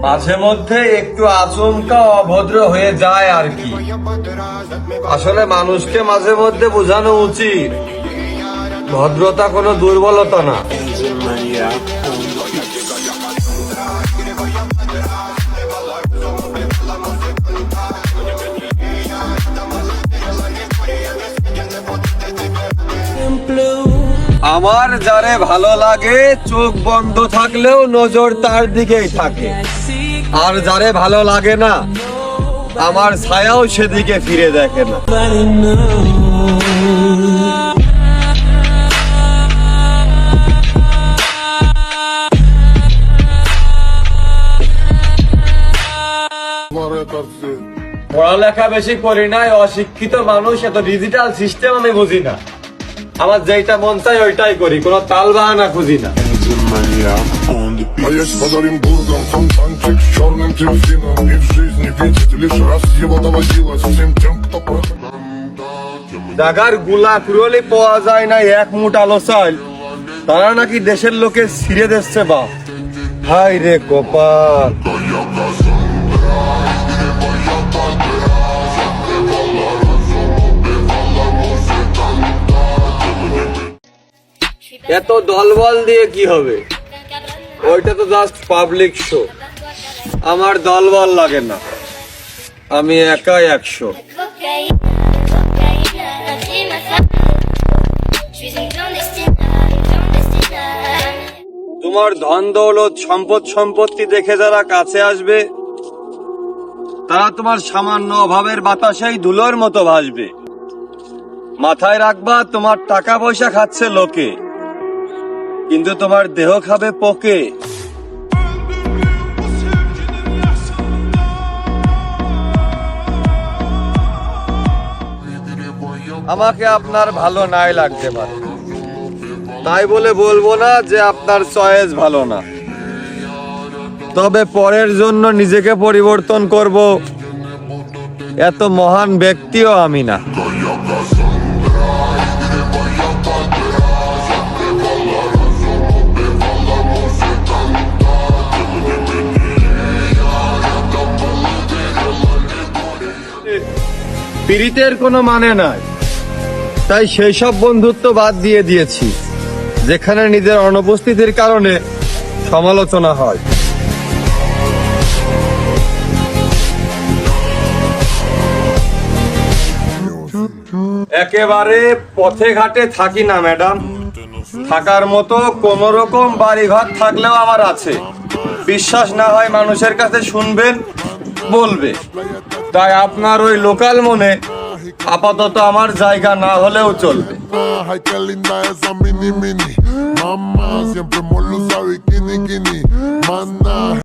মাঝে মধ্যে একটু আচমকা অভদ্র হয়ে যায় আর কি। আসলে মানুষকে মাঝে মধ্যে বোঝানো উচিত ভদ্রতা কোনো দুর্বলতা না। আমার যারে ভালো লাগে চোখ বন্ধ থাকলেও নজর তার দিকেই থাকে, আর যারে ভালো লাগে না আমার ছায়াও সেদিকে ফিরে দেখে না। পড়ালেখা বেশি করি নাই, অশিক্ষিত মানুষ, এত ডিজিটাল সিস্টেম আমি বুঝি না। আমার যেটা মন চাই ওইটাই করি, কোনো তাল বাহানা খুঁজি না। А есть под Оренбургом фонтанчик с черным дельфином. И в жизни видеть лишь раз его доводилось всем тем, кто против. ঢাকার গুলা কুরলি পাওয়া যায় না এক মুঠ আলো চাল, তারা নাকি দেশের লোকে ছিঁড়ে দিচ্ছে বা। হাই রে কপাল। এত দলবল দিয়ে কি হবে, ওইটা তো জাস্ট পাবলিক শো। আমার দলবল লাগে না, আমি একাই 100। তোমার ধন দৌলত সম্পদ সম্পত্তি দেখে যারা কাছে আসবে তারা তোমার সামান্য অভাবের বাতাসেই ধুলোর মতো ভাসবে। মাথায় রাখবা, তোমার টাকা পয়সা খাচ্ছে লোকে, কিন্তু তোমার দেহ খাবে পোকে। আমাকে আপনার ভালো নাই লাগতে পারে, তাই বলে বলবো না যে আপনার চয়েস ভালো না। তবে পরের জন্য নিজেকে পরিবর্তন করব এত মহান ব্যক্তিও আমি না। পীড়িতের কোনো মানে নাই, তাই সেই সব বন্ধুত্ব বাদ দিয়ে দিয়েছি যেখানে নিজের অনুপস্থিতির কারণে সমালোচনা হয়। একেবারে পথে ঘাটে থাকি না ম্যাডাম, থাকার মতো কোন রকম বাড়িঘর থাকলেও আমার আছে। বিশ্বাস না হয় মানুষের কাছে শুনবেন, বলবে। তাই আপনার ওই লোকাল মনে আপাতত আমার জায়গা না হলেও চলবে। Ay, qué linda esa mini mini. Mamá, siempre me lo sabe, kini kini.